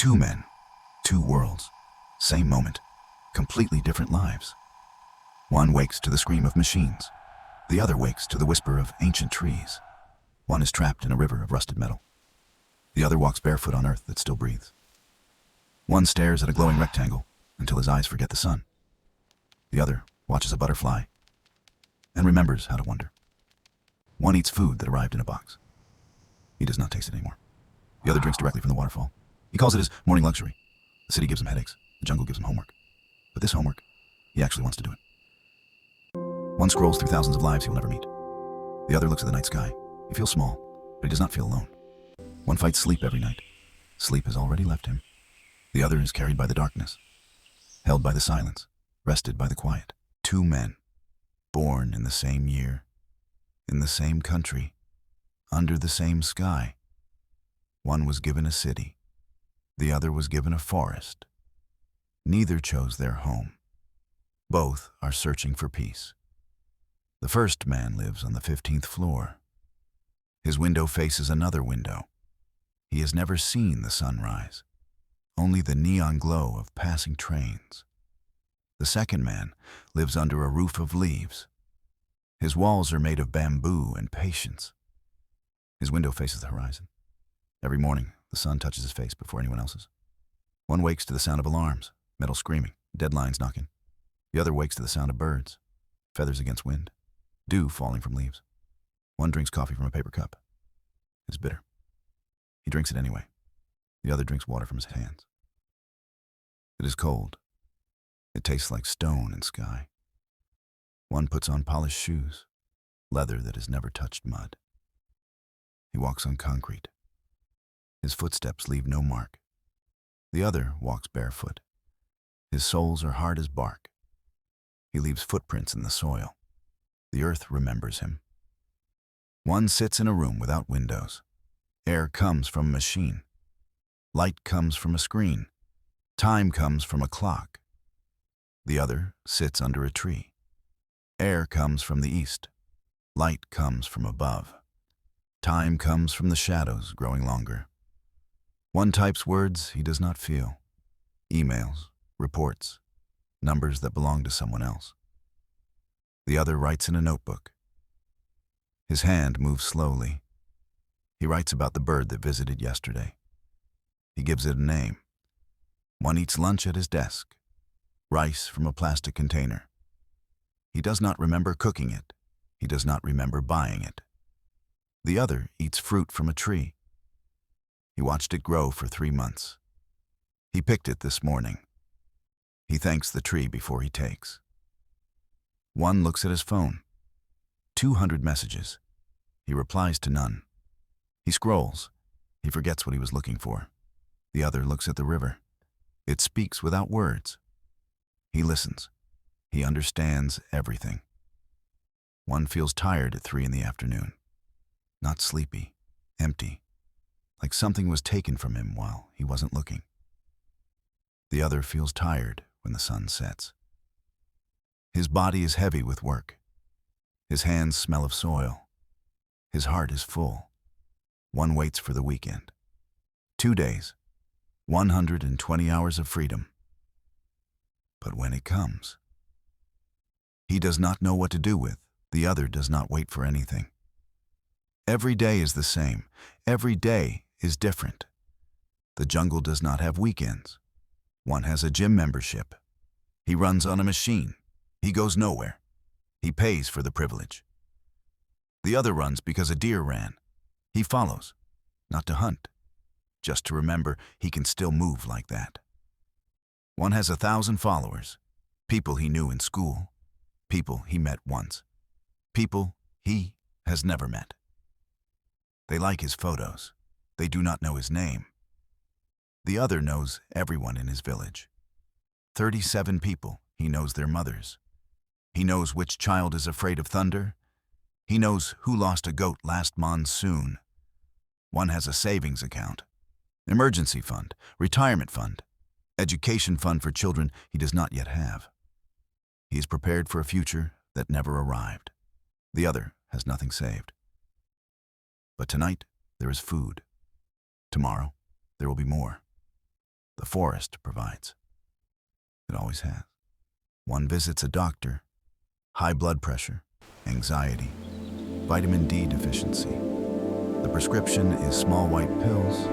Two men, two worlds, same moment, completely different lives. One wakes to the scream of machines. The other wakes to the whisper of ancient trees. One is trapped in a river of rusted metal. The other walks barefoot on earth that still breathes. One stares at a glowing rectangle until his eyes forget the sun. The other watches a butterfly and remembers how to wonder. One eats food that arrived in a box. He does not taste it anymore. The other drinks directly from the waterfall. He calls it his morning luxury. The city gives him headaches. The jungle gives him homework. But this homework, he actually wants to do it. One scrolls through thousands of lives he will never meet. The other looks at the night sky. He feels small, but he does not feel alone. One fights sleep every night. Sleep has already left him. The other is carried by the darkness, held by the silence, rested by the quiet. Two men, born in the same year, in the same country, under the same sky. One was given a city. The other was given a forest. Neither chose their home. Both are searching for peace. The first man lives on the 15th floor. His window faces another window. He has never seen the sunrise, only the neon glow of passing trains. The second man lives under a roof of leaves. His walls are made of bamboo and patience. His window faces the horizon. Every morning, the sun touches his face before anyone else's. One wakes to the sound of alarms, metal screaming, deadlines knocking. The other wakes to the sound of birds, feathers against wind, dew falling from leaves. One drinks coffee from a paper cup. It is bitter. He drinks it anyway. The other drinks water from his hands. It is cold. It tastes like stone and sky. One puts on polished shoes, leather that has never touched mud. He walks on concrete. His footsteps leave no mark. The other walks barefoot. His soles are hard as bark. He leaves footprints in the soil. The earth remembers him. One sits in a room without windows. Air comes from a machine. Light comes from a screen. Time comes from a clock. The other sits under a tree. Air comes from the east. Light comes from above. Time comes from the shadows growing longer. One types words he does not feel. Emails, reports, numbers that belong to someone else. The other writes in a notebook. His hand moves slowly. He writes about the bird that visited yesterday. He gives it a name. One eats lunch at his desk, rice from a plastic container. He does not remember cooking it. He does not remember buying it. The other eats fruit from a tree. He watched it grow for 3 months. He picked it this morning. He thanks the tree before he takes. One looks at his phone. 200 messages. He replies to none. He scrolls. He forgets what he was looking for. The other looks at the river. It speaks without words. He listens. He understands everything. One feels tired at 3 in the afternoon. Not sleepy, empty, like something was taken from him while he wasn't looking. The other feels tired when the sun sets. His body is heavy with work. His hands smell of soil. His heart is full. One waits for the weekend. 2 days, 120 hours of freedom. But when it comes, he does not know what to do with. The other does not wait for anything. Every day is the same. Every day is different. The jungle does not have weekends. One has a gym membership. He runs on a machine. He goes nowhere. He pays for the privilege. The other runs because a deer ran. He follows, not to hunt, just to remember he can still move like that. One has 1,000 followers, people he knew in school, people he met once, people he has never met. They like his photos. They do not know his name. The other knows everyone in his village. 37 people, he knows their mothers. He knows which child is afraid of thunder. He knows who lost a goat last monsoon. One has a savings account, emergency fund, retirement fund, education fund for children he does not yet have. He is prepared for a future that never arrived. The other has nothing saved. But tonight, there is food. Tomorrow, there will be more. forest provides. It always has. One visits a doctor, high blood pressure, anxiety, vitamin D deficiency. The prescription is small white pills